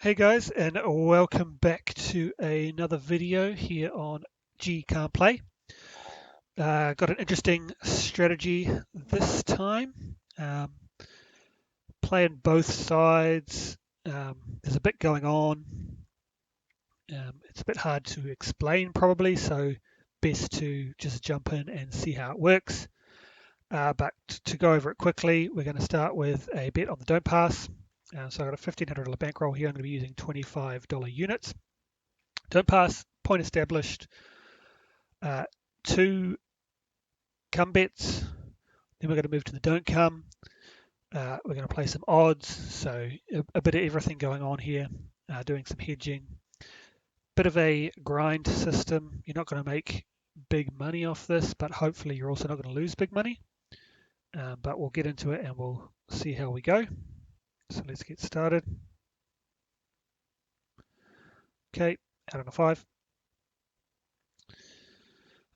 Hey guys, and welcome back to another video here on G Can't Play. Got an interesting strategy this time. Playing both sides. There's a bit going on. It's a bit hard to explain probably, so best to just jump in and see how it works. But to go over it quickly, we're going to start with a bet on the don't pass. So I've got a $1,500 bankroll here. I'm going to be using $25 units. Don't pass, point established, uh, two come bets. Then we're going to move to the don't come. We're going to play some odds, so a bit of everything going on here, doing some hedging. Bit of a grind system. You're not going to make big money off this, but hopefully you're also not going to lose big money. But we'll get into it and we'll see how we go. So let's get started. Okay, out on a 5.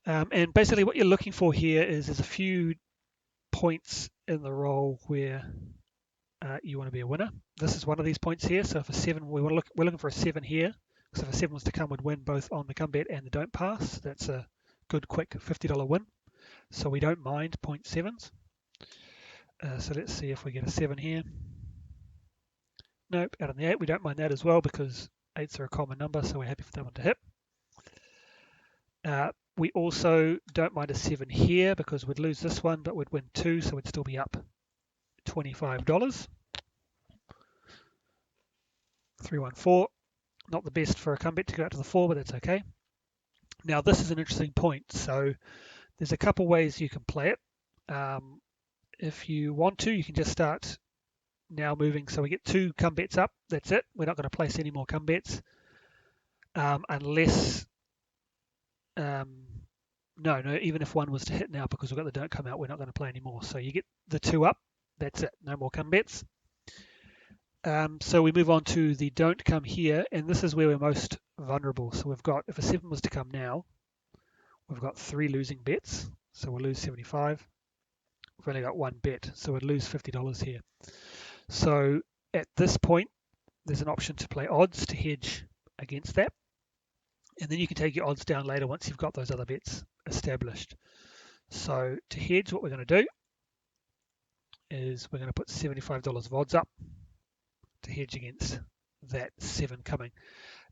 And basically what you're looking for here is there's a few points in the roll where you want to be a winner. This is one of these points here. So if a 7, we're looking for a 7 here. So if a 7 was to come, we'd win both on the come bet and the don't pass. That's a good, quick $50 win. So we don't mind 0.7s. So let's see if we get a 7 here. Nope, out on the 8. We don't mind that as well because 8s are a common number, so we're happy for that one to hit. We also don't mind a 7 here because we'd lose this one, but we'd win 2, so we'd still be up $25. 314, not the best for a come bet to go out to the 4, but that's okay. Now this is an interesting point. So there's a couple ways you can play it. If you want to, you can just start now moving. So we get 2 come bets up. That's it. We're not going to place any more come bets unless no, even if one was to hit now, because we've got the don't come out, we're not going to play anymore. So you get the 2 up. That's it. No more come bets. So we move on to the don't come here, and this is where we're most vulnerable. So we've got, if a 7 was to come now, we've got 3 losing bets, so we'll lose 75. We've only got 1 bet, so we'd lose $50 here. So at this point, there's an option to play odds to hedge against that, and then you can take your odds down later once you've got those other bets established. So to hedge, what we're going to do is we're going to put $75 of odds up to hedge against that 7 coming.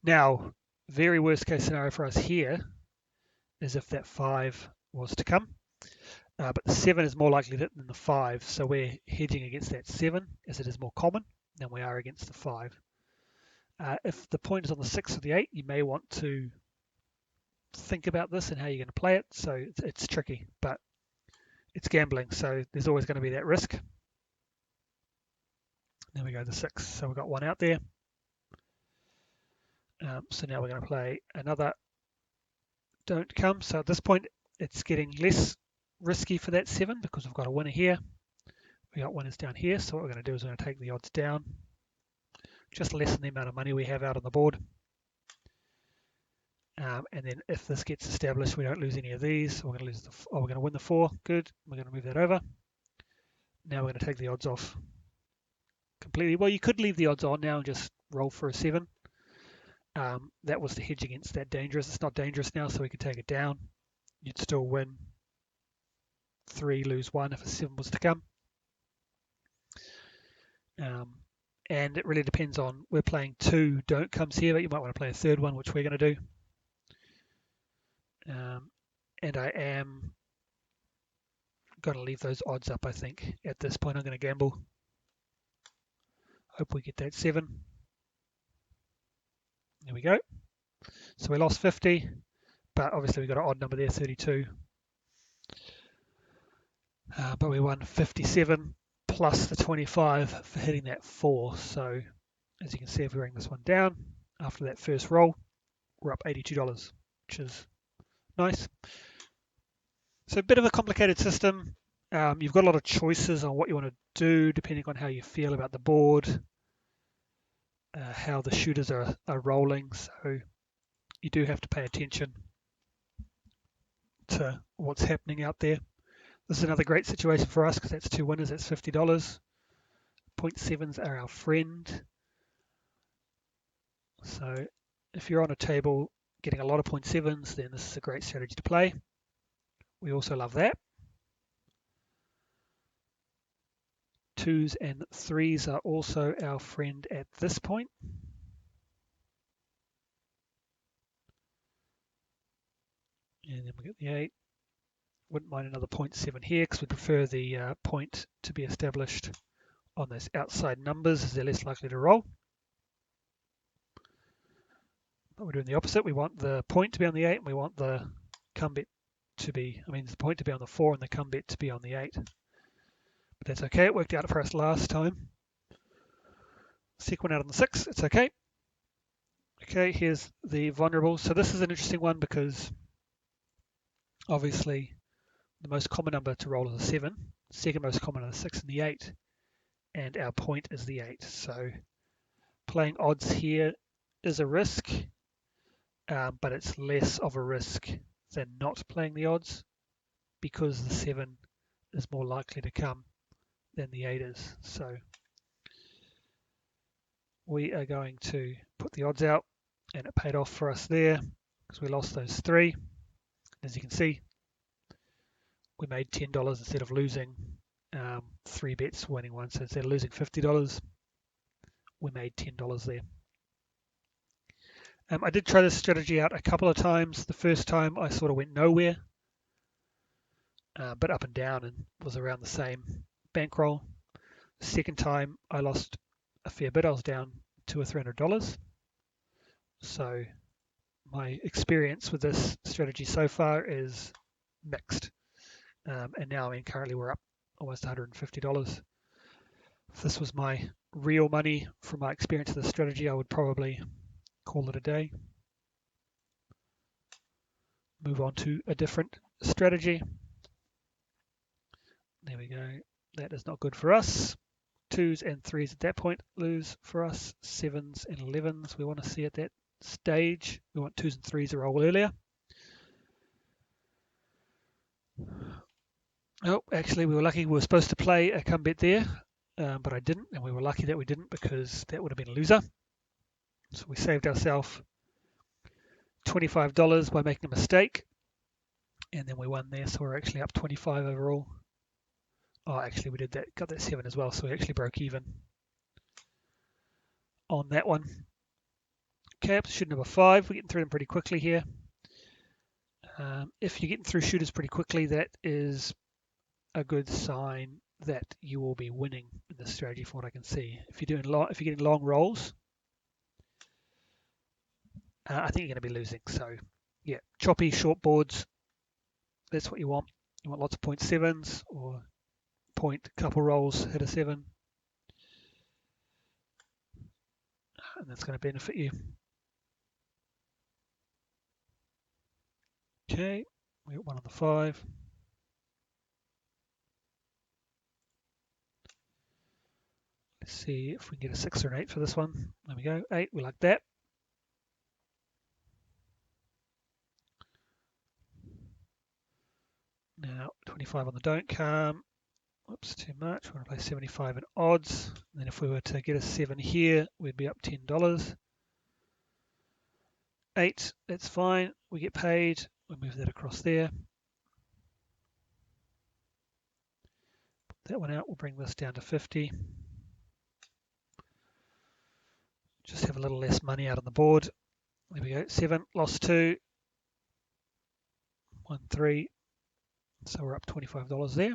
Now, very worst case scenario for us here is if that 5 was to come, but the 7 is more likely to hit than the 5, so we're hedging against that 7 as it is more common than we are against the 5. If the point is on the 6 or the 8, you may want to think about this and how you're going to play it. So it's tricky, but it's gambling, so there's always going to be that risk. There we go, the 6. So we've got 1 out there. So now we're going to play another don't come. So at this point, it's getting less risky for that 7 because we've got a winner here. We got winners down here. So what we're going to do is we're going to take the odds down, just lessen the amount of money we have out on the board. And then if this gets established, we don't lose any of these. We're going to lose we're going to win the 4. Good. We're going to move that over. Now we're going to take the odds off completely. Well, you could leave the odds on now and just roll for a 7. That was to hedge against that dangerous. It's not dangerous now, so we could take it down. You'd still win 3, lose 1 if a 7 was to come. And it really depends on, we're playing 2 don't comes here, but you might want to play a 3rd one, which we're going to do. And I am going to leave those odds up, I think. At this point, I'm going to gamble. Hope we get that 7. There we go. So we lost 50, but obviously we got an odd number there, 32. But we won 57 plus the 25 for hitting that 4. So as you can see, if we bring this one down after that first roll, we're up $82, which is nice. So a bit of a complicated system. You've got a lot of choices on what you want to do depending on how you feel about the board, how the shooters are rolling. So you do have to pay attention to what's happening out there. This is another great situation for us because that's 2 winners, that's $50. 0.7s are our friend. So if you're on a table getting a lot of 0.7s, then this is a great strategy to play. We also love that. 2s and 3s are also our friend at this point. And then we get the 8. Wouldn't mind another 0.7 here because we prefer the point to be established on those outside numbers as they're less likely to roll. But we're doing the opposite. We want the point to be on the 8 and we want the come bet to be, the point to be on the 4 and the come bet to be on the 8. But that's okay. It worked out for us last time. Second one out on the 6. It's okay. Okay, here's the vulnerable. So this is an interesting one because obviously the most common number to roll is a 7. Second most common are the 6 and the 8. And our point is the 8. So playing odds here is a risk, but it's less of a risk than not playing the odds because the 7 is more likely to come than the 8 is. So we are going to put the odds out, and it paid off for us there because we lost those 3. As you can see, we made $10 instead of losing 3 bets, winning 1. So instead of losing $50, we made $10 there. I did try this strategy out a couple of times. The first time I sort of went nowhere, but up and down and was around the same bankroll. The second time I lost a fair bit. I was down $200 or $300. So my experience with this strategy so far is mixed. And now currently we're up almost $150. If this was my real money from my experience of this strategy, I would probably call it a day. Move on to a different strategy. There we go. That is not good for us. 2s and 3s at that point lose for us. 7s and 11s we want to see at that stage. We want 2s and 3s to roll earlier. Oh, actually we were lucky. We were supposed to play a come bet there, but I didn't, and we were lucky that we didn't because that would have been a loser. So we saved ourselves $25 by making a mistake, and then we won there. So we're actually up 25 overall. Oh, actually we did that, got that 7 as well, so we actually broke even on that one. Okay, up to shoot number 5. We're getting through them pretty quickly here. If you're getting through shooters pretty quickly, that is a good sign that you will be winning in this strategy from what I can see. If you're getting long rolls, I think you're going to be losing. So yeah, choppy short boards, that's what you want. You want lots of 0.7s or couple rolls, hit a 7. And that's going to benefit you. Okay, we got 1 on the 5. Let's see if we can get a 6 or an 8 for this one. There we go, 8, we like that. Now 25 on the don't come. Whoops, too much. We're going to play 75 in odds. And then if we were to get a 7 here, we'd be up $10. 8, that's fine. We get paid. We'll move that across there. Put that one out. We'll bring this down to 50. Just have a little less money out on the board. There we go. 7, lost 2. 1, 3. So we're up $25 there.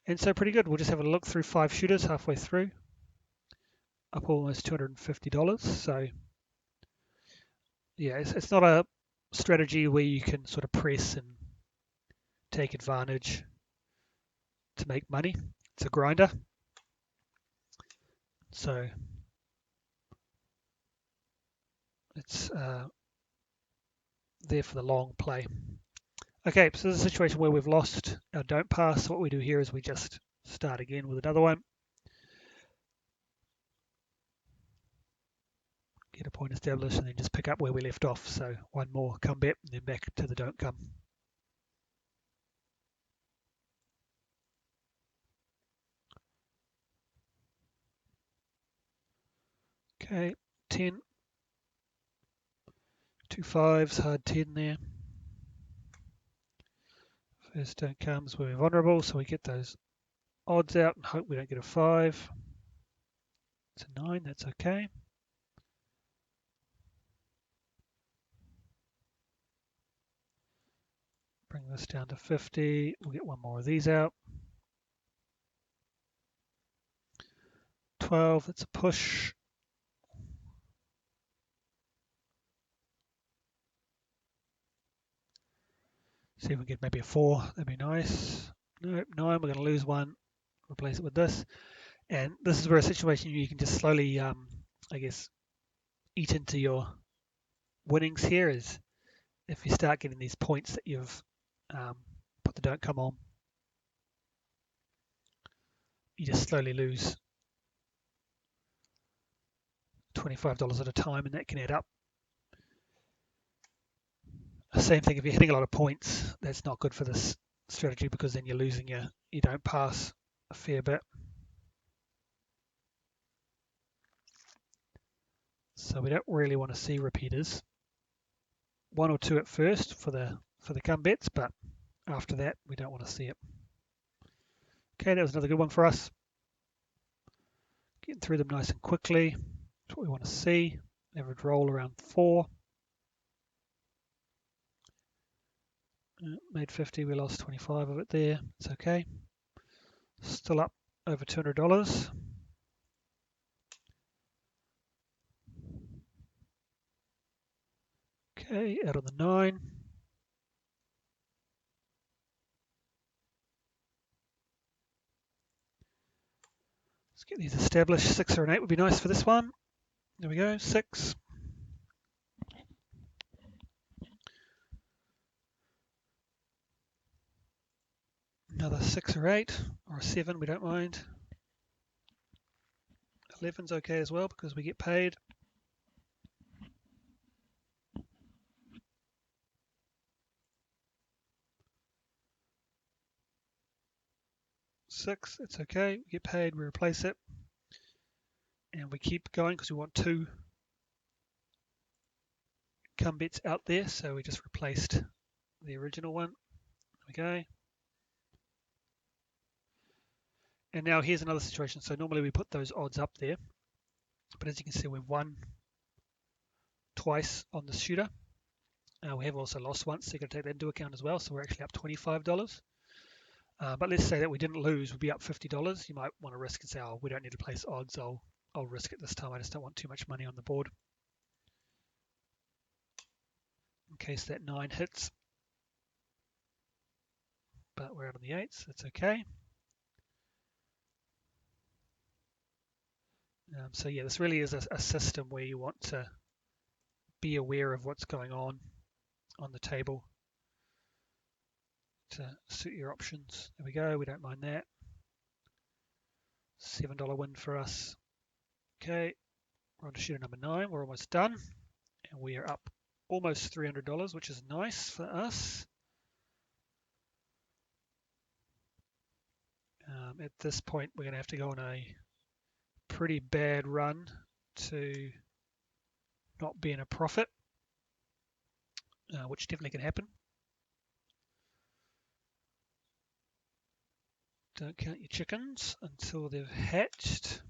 And so pretty good. We'll just have a look through 5 shooters halfway through. Up almost $250. So yeah, it's not a strategy where you can sort of press and take advantage to make money. It's a grinder. So it's there for the long play. Okay, so this is a situation where we've lost our don't pass. So what we do here is we just start again with another one. Get a point established and then just pick up where we left off. So one more come bet and then back to the don't come. Okay, 10, 2 5s, hard 10 there. First don't comes when we're vulnerable, so we get those odds out and hope we don't get a 5. It's a 9, that's okay. Bring this down to 50. We'll get one more of these out. 12, that's a push. See if we get maybe a 4, that'd be nice. Nope, 9, we're going to lose one. Replace it with this. And this is where a situation you can just slowly, I guess, eat into your winnings here is if you start getting these points that you've put the don't come on, you just slowly lose $25 at a time, and that can add up. Same thing if you're hitting a lot of points, that's not good for this strategy because then you're losing you don't pass a fair bit. So we don't really want to see repeaters. 1 or 2 at first for the come bets, but after that we don't want to see it. Okay, that was another good one for us. Getting through them nice and quickly. That's what we want to see. Average roll around 4. Made 50, we lost 25 of it there. It's okay. Still up over $200. Okay, out on the 9. Let's get these established. 6 or an 8 would be nice for this one. There we go, 6. Another 6 or 8, or a 7, we don't mind. 11's okay as well because we get paid. Six, it's okay. We get paid, we replace it. And we keep going because we want 2 come bets out there. So we just replaced the original one. There we go. And now here's another situation. So normally we put those odds up there. But as you can see, we've won twice on the shooter. We have also lost once, so you've got to take that into account as well. So we're actually up $25. But let's say that we didn't lose, we'd be up $50. You might want to risk and say, oh, we don't need to place odds. I'll risk it this time. I just don't want too much money on the board. In case that 9 hits. But we're out on the 8s, that's okay. So yeah, this really is a system where you want to be aware of what's going on the table to suit your options. There we go, we don't mind that. $7 win for us. Okay, we're on to shooter number 9. We're almost done. And we are up almost $300, which is nice for us. At this point, we're going to have to go on a pretty bad run to not be in a profit, which definitely can happen. Don't count your chickens until they've hatched.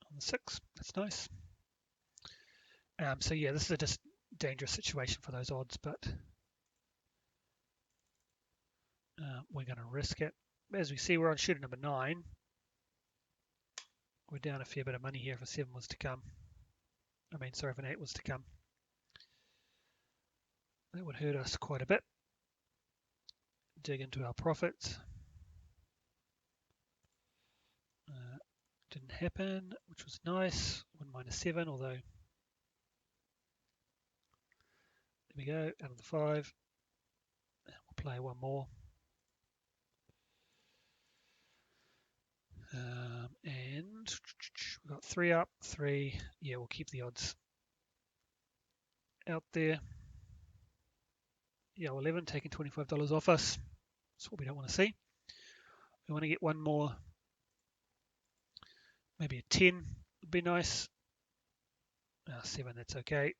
On the 6, that's nice. So yeah, this is a just dangerous situation for those odds, but we're going to risk it. As we see, we're on shooter number 9. We're down a fair bit of money here if a 7 was to come. Sorry, if an 8 was to come. That would hurt us quite a bit. Dig into our profits. Didn't happen, which was nice. 1 minus 7, although there we go, out of the 5. And we'll play one more. And we've got 3 up, 3. Yeah, we'll keep the odds out there. Yeah, 11 taking $25 off us. That's what we don't want to see. We want to get one more, maybe a 10 would be nice. 7, that's okay.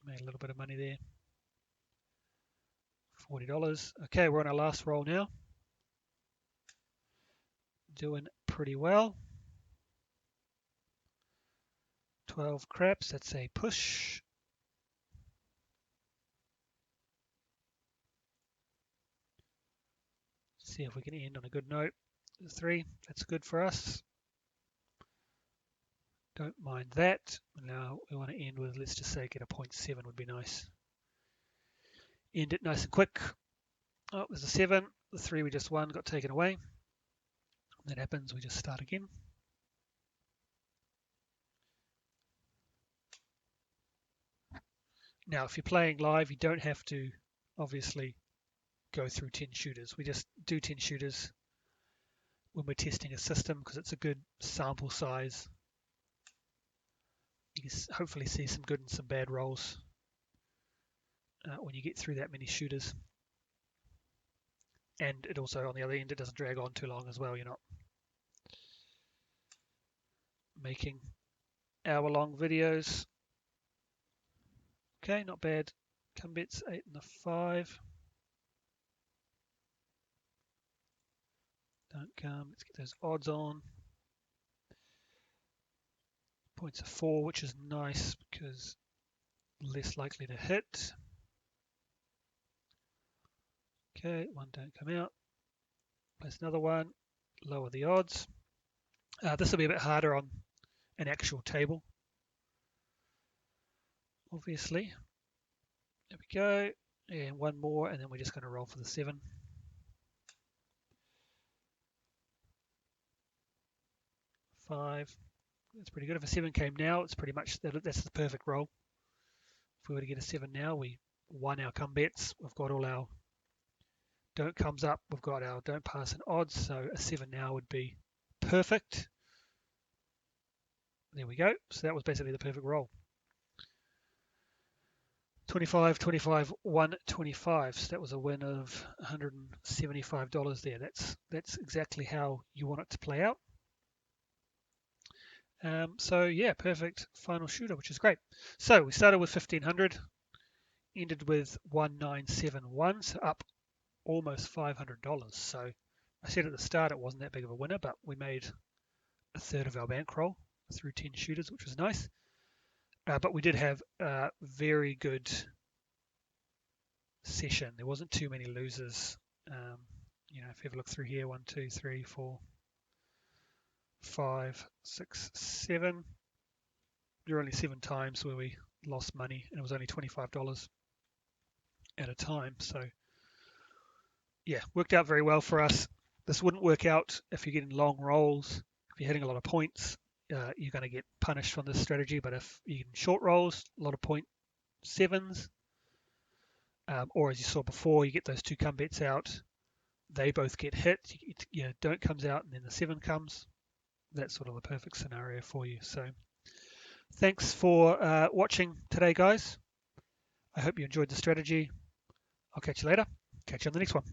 Made a little bit of money there. $40. Okay, we're on our last roll now. Doing pretty well. 12 craps, that's a push. See if we can end on a good note. 3, that's good for us. Don't mind that. Now we want to end with, let's just say, get a 0.7 would be nice. End it nice and quick. Oh, there's a 7. The 3 we just won got taken away. When that happens, we just start again. Now, if you're playing live, you don't have to obviously go through 10 shooters. We just do 10 shooters when we're testing a system because it's a good sample size. You can hopefully see some good and some bad rolls when you get through that many shooters. And it also, on the other end, it doesn't drag on too long as well. You're not making hour-long videos. Okay, not bad. Come bets 8 and a 5. Don't come. Let's get those odds on. Points of 4, which is nice because less likely to hit. Okay, 1 don't come out. Place another 1. Lower the odds. This will be a bit harder on an actual table. Obviously. There we go. And 1 more, and then we're just going to roll for the 7. 5. That's pretty good. If a 7 came now, it's pretty much that's the perfect roll. If we were to get a 7 now, we won our come bets. We've got all our don't comes up. We've got our don't pass and odds. So a 7 now would be perfect. There we go. So that was basically the perfect roll. 25, 25, 125. So that was a win of $175 there. That's exactly how you want it to play out. So yeah, perfect final shooter, which is great. So we started with 1500, ended with 1971, so up almost $500. So I said at the start it wasn't that big of a winner, but we made a third of our bankroll through 10 shooters, which was nice. But we did have a very good session. There wasn't too many losers. You know, if you ever look through here, 1, 2, 3, 4, 5, 6, 7. There were only 7 times where we lost money, and it was only $25 at a time. So yeah, worked out very well for us. This wouldn't work out if you're getting long rolls. If you're hitting a lot of points, you're going to get punished from this strategy. But if you're getting short rolls, a lot of 0.7s, or as you saw before, you get those 2 come bets out. They both get hit. Don't comes out, and then the 7 comes. That's sort of the perfect scenario for you. So thanks for watching today, guys. I hope you enjoyed the strategy. I'll catch you later. Catch you on the next one.